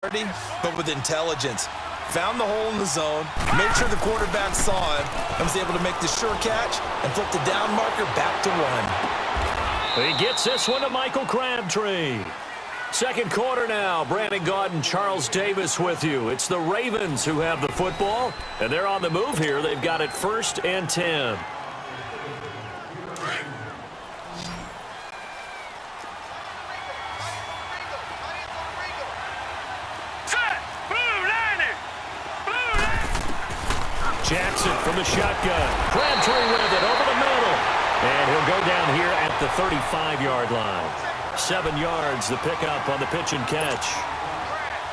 but with intelligence. Found the hole in the zone, made sure the quarterback saw him, and was able to make the sure catch and flip the down marker back to one. He gets this one to Michael Crabtree. Second quarter now. Brandon Gaudin, Charles Davis with you. It's the Ravens who have the football, and they're on the move here. They've got it 1st and 10. Jackson from the shotgun. Crabtree with it over the middle. And he'll go down here at the 35-yard line. 7 yards, the pickup on the pitch and catch.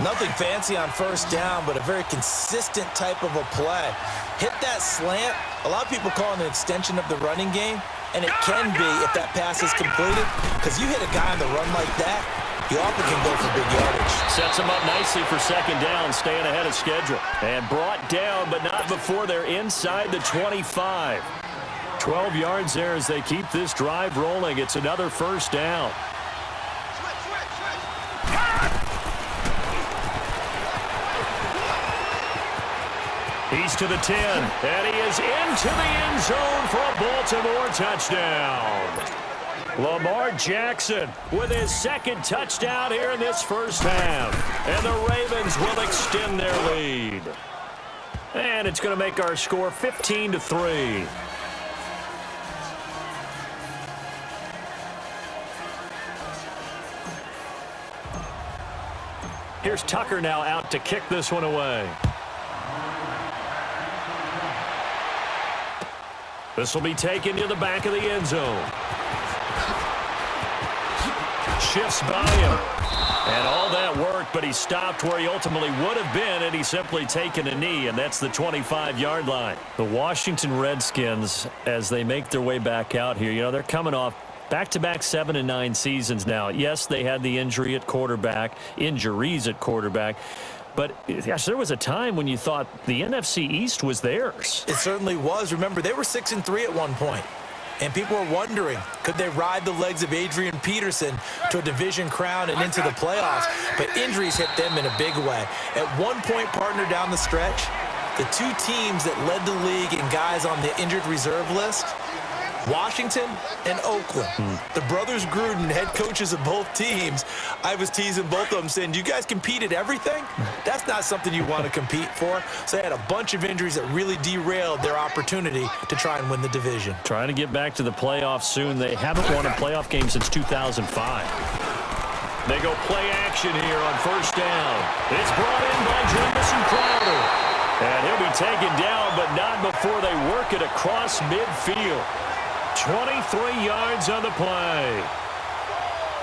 Nothing fancy on first down, but a very consistent type of a play. Hit that slant. A lot of people call it an extension of the running game, and it can be if that pass is completed, because you hit a guy on the run like that, you often can go for big yardage. Sets them up nicely for second down, staying ahead of schedule. And brought down, but not before they're inside the 25. 12 yards there as they keep this drive rolling. It's another first down. He's to the 10, and he is into the end zone for a Baltimore touchdown. Lamar Jackson with his second touchdown here in this first half. And the Ravens will extend their lead. And it's going to make our score 15-3. Here's Tucker now out to kick this one away. This will be taken to the back of the end zone. Shifts by him. And all that work, but he stopped where he ultimately would have been, and he's simply taken a knee, and that's the 25-yard line. The Washington Redskins, as they make their way back out here, you know, they're coming off back-to-back 7 and 9 seasons now. Yes, they had the injuries at quarterback, but, gosh, there was a time when you thought the NFC East was theirs. It certainly was. Remember, they were 6-3 at one point. And people were wondering, could they ride the legs of Adrian Peterson to a division crown and into the playoffs? But injuries hit them in a big way. At one point, partner down the stretch, the two teams that led the league in guys on the injured reserve list, Washington and Oakland. The brothers Gruden, head coaches of both teams, I was teasing both of them saying, do you guys compete at everything? That's not something you want to compete for. So they had a bunch of injuries that really derailed their opportunity to try and win the division. Trying to get back to the playoffs soon. They haven't won a playoff game since 2005. They go play action here on first down. It's brought in by Jamison Crowder. And he'll be taken down, but not before they work it across midfield. 23 yards on the play.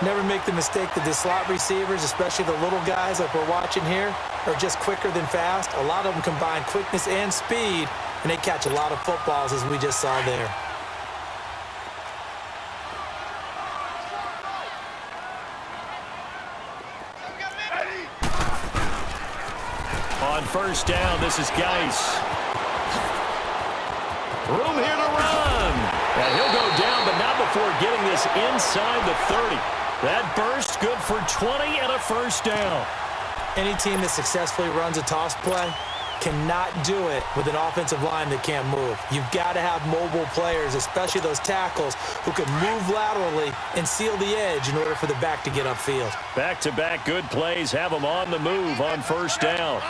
Never make the mistake that the slot receivers, especially the little guys like we're watching here, are just quicker than fast. A lot of them combine quickness and speed, and they catch a lot of footballs, as we just saw there. On first down, this is Geis. Room here to run. And he'll go down, but not before getting this inside the 30. That burst good for 20 and a first down. Any team that successfully runs a toss play cannot do it with an offensive line that can't move. You've got to have mobile players, especially those tackles, who can move laterally and seal the edge in order for the back to get upfield. Back-to-back good plays have them on the move on first down.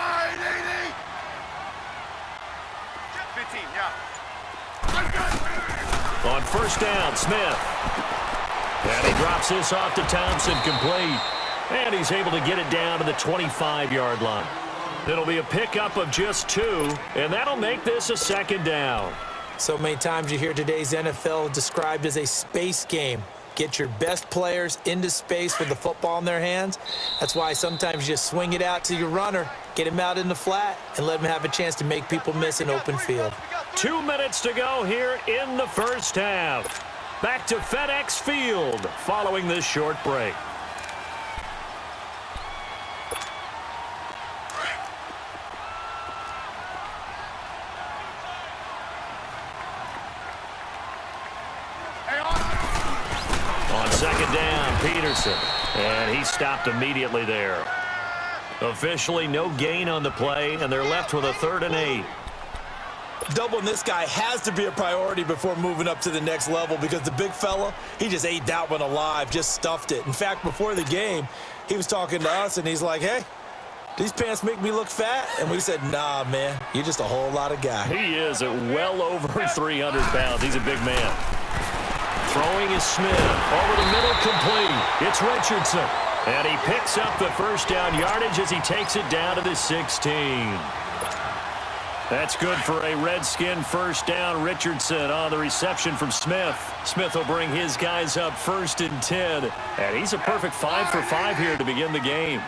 On first down, Smith. And he drops this off to Thompson, complete. And he's able to get it down to the 25-yard line. It'll be a pickup of just 2, and that'll make this a second down. So many times you hear today's NFL described as a space game. Get your best players into space with the football in their hands. That's why sometimes you just swing it out to your runner, get him out in the flat, and let him have a chance to make people miss an open field. 2 minutes to go here in the first half. Back to FedEx Field following this short break. On second down, Peterson. And he stopped immediately there. Officially no gain on the play, and they're left with a 3rd and 8. Doubling this guy has to be a priority before moving up to the next level because the big fella, he just ate that one alive, just stuffed it. In fact, before the game, he was talking to us, and he's like, hey, these pants make me look fat? And we said, nah, man, you're just a whole lot of guy. He is at well over 300 pounds. He's a big man. Throwing is Smith. Over the middle, complete. It's Richardson. And he picks up the first down yardage as he takes it down to the 16. That's good for a Redskin first down. Richardson on the reception from Smith. Smith will bring his guys up 1st and 10. And he's a perfect 5 for 5 here to begin the game.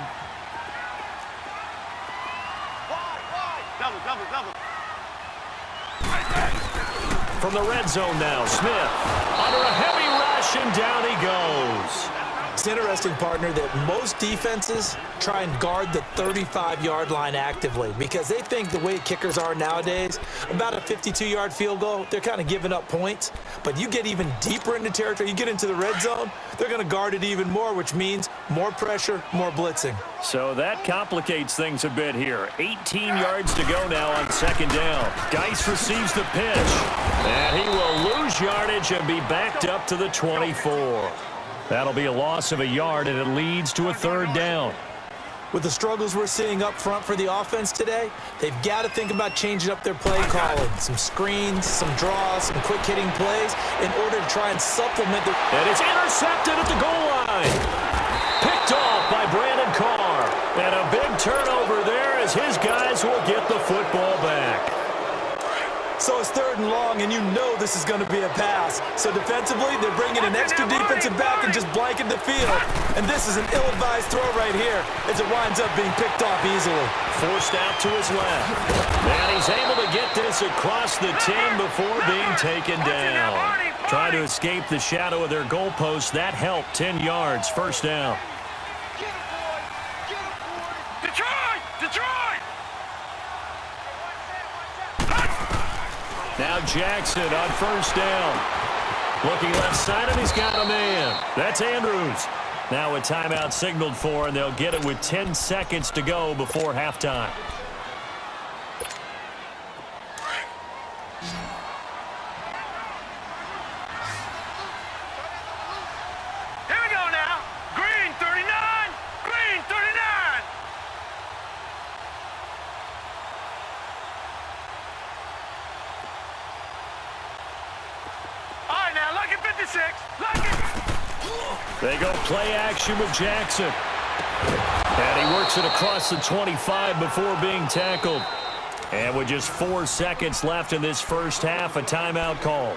From the red zone now, Smith under a heavy rush, and down he goes. It's interesting, partner, that most defenses try and guard the 35-yard line actively because they think the way kickers are nowadays, about a 52-yard field goal, they're kind of giving up points. But you get even deeper into territory, you get into the red zone, they're going to guard it even more, which means more pressure, more blitzing. So that complicates things a bit here. 18 yards to go now on 2nd down. Geis receives the pitch, and he will lose yardage and be backed up to the 24. That'll be a loss of a yard, and it leads to a 3rd down. With the struggles we're seeing up front for the offense today, they've got to think about changing up their play calling. Some screens, some draws, some quick-hitting plays in order to try and supplement the... And it's intercepted at the goal line. Picked off by Brandon Carr. And a big turnover there as his guys will get the football back. So it's 3rd and long, and you know this is going to be a pass. So defensively, they're bringing an extra defensive back and just blanking the field. And this is an ill-advised throw right here as it winds up being picked off easily. Forced out to his left. And he's able to get this across the 10 before being taken down. Trying to escape the shadow of their goalpost. That helped. 10 yards. 1st down. Now Jackson on 1st down. Looking left side, and he's got a man. That's Andrews. Now a timeout signaled for, and they'll get it with 10 seconds to go before halftime. Here we go now. Green 39. Green 39. All right, now, look at 56. Look at... They go play action with Jackson. And he works it across the 25 before being tackled. And with just 4 seconds left in this first half, a timeout called.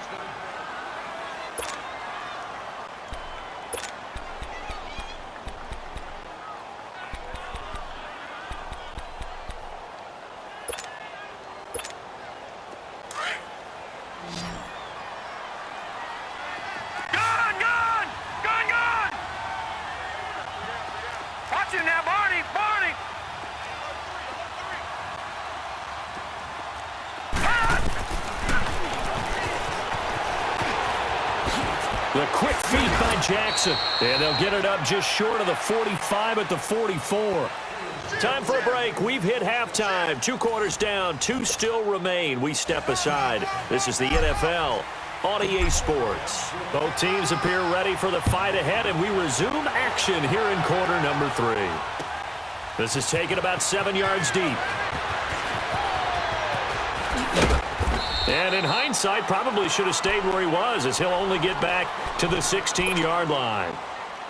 The quick feed by Jackson. And they'll get it up just short of the 45 at the 44. Time for a break. We've hit halftime. 2 quarters down. 2 still remain. We step aside. This is the NFL on EA Sports. Both teams appear ready for the fight ahead, and we resume action here in quarter number 3. This is taken about 7 yards deep. And in hindsight, probably should have stayed where he was, as he'll only get back to the 16-yard line.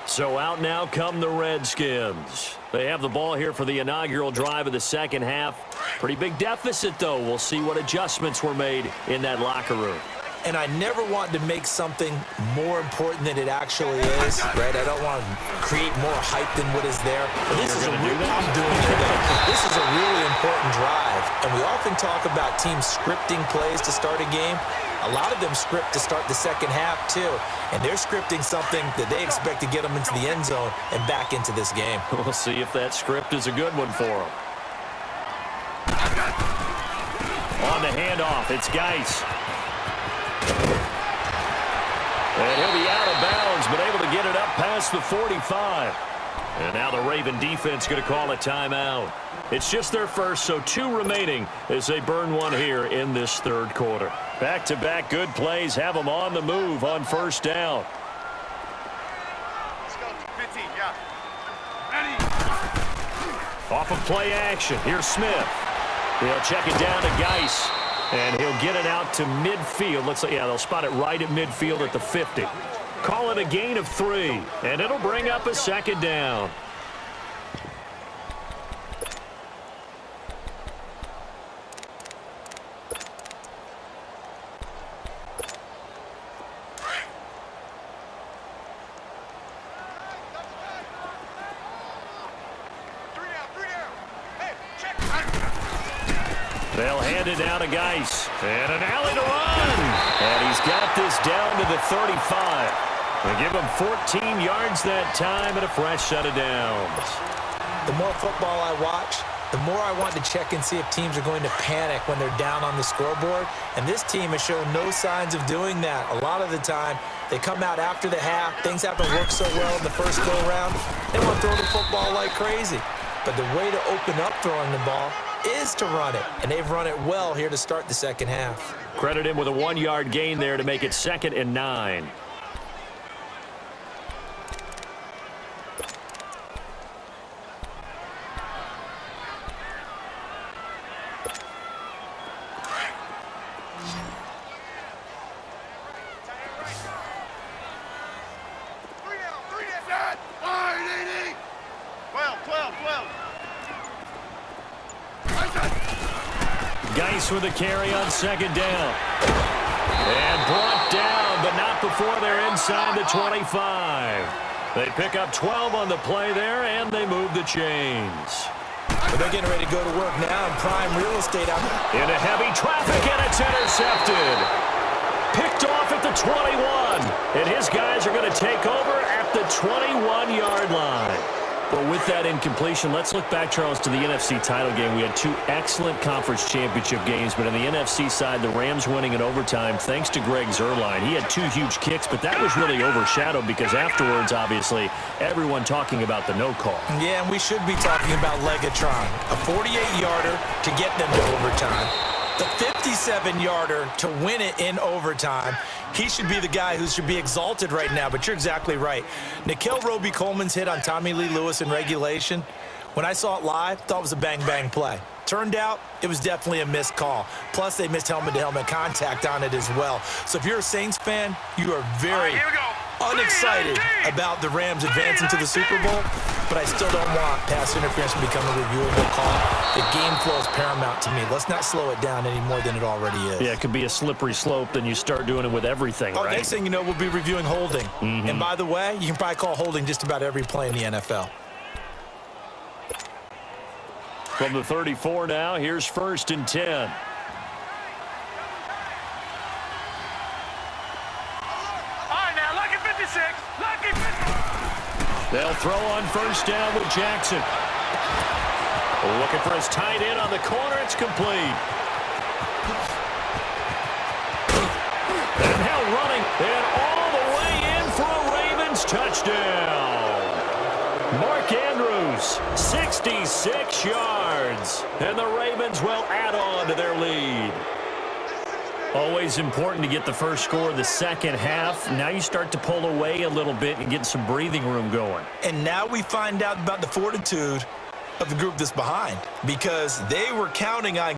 So out now come the Redskins. They have the ball here for the inaugural drive of the second half. Pretty big deficit, though. We'll see what adjustments were made in that locker room. And I never want to make something more important than it actually is, right? I don't want to create more hype than what is there. But this is a really, I'm doing it though. This is a really important drive. And we often talk about teams scripting plays to start a game. A lot of them script to start the second half, too. And they're scripting something that they expect to get them into the end zone and back into this game. We'll see if that script is a good one for them. On the handoff, it's Geis. And he'll be out of bounds, but able to get it up past the 45. And now the Raven defense going to call a timeout. It's just their first, so 2 remaining as they burn one here in this third quarter. Back-to-back good plays have them on the move on first down. Let's go. 15, yeah. Ready. Off of play action, here's Smith. They'll check it down to Geis, and he'll get it out to midfield. Looks like, yeah, they'll spot it right at midfield at the 50. Call it a gain of 3, and it'll bring up a second down. They'll hand it down to Geis. And an alley to run. And he's got this down to the 35. They give him 14 yards that time and a fresh set of downs. The more football I watch, the more I want to check and see if teams are going to panic when they're down on the scoreboard. And this team has shown no signs of doing that. A lot of the time, they come out after the half. Things haven't worked so well in the first go-around. They want to throw the football like crazy. But the way to open up throwing the ball is to run it. And they've run it well here to start the second half. Credit him with a 1-yard gain there to make it 2nd and 9. Geis with a carry on second down. And brought down, but not before they're inside the 25. They pick up 12 on the play there, and they move the chains. But they're getting ready to go to work now in prime real estate. Into heavy traffic, and it's intercepted. Picked off at the 21. And his guys are going to take over at the 21-yard line. Well, with that incompletion, let's look back, Charles, to the NFC title game. We had 2 excellent conference championship games, but on the NFC side, the Rams winning in overtime thanks to Greg Zuerlein. He had 2 huge kicks, but that was really overshadowed because afterwards, obviously, everyone talking about the no call. Yeah, and we should be talking about Legatron, a 48-yarder to get them to overtime. The 57-yarder to win it in overtime. He should be the guy who should be exalted right now, but you're exactly right. Nikhil Roby-Coleman's hit on Tommy Lee Lewis in regulation, when I saw it live, thought it was a bang-bang play. Turned out, it was definitely a missed call. Plus, they missed helmet-to-helmet contact on it as well. So if you're a Saints fan, you are very unexcited about the Rams advancing to the Super Bowl, but I still don't want pass interference to become a reviewable call. The game flow is paramount to me. Let's not slow it down any more than it already is. Yeah, it could be a slippery slope, then you start doing it with everything, right? Next thing you know, we'll be reviewing holding. And by the way, you can probably call holding just about every play in the NFL. From the 34 now, here's 1st and 10. They'll throw on first down with Jackson. Looking for his tight end on the corner. It's complete. And now running and all the way in for a Ravens touchdown. Mark Andrews, 66 yards. And the Ravens will add on to their lead. Always important to get the first score of the second half. Now you start to pull away a little bit and get some breathing room going. And now we find out about the fortitude of the group that's behind, because they were counting on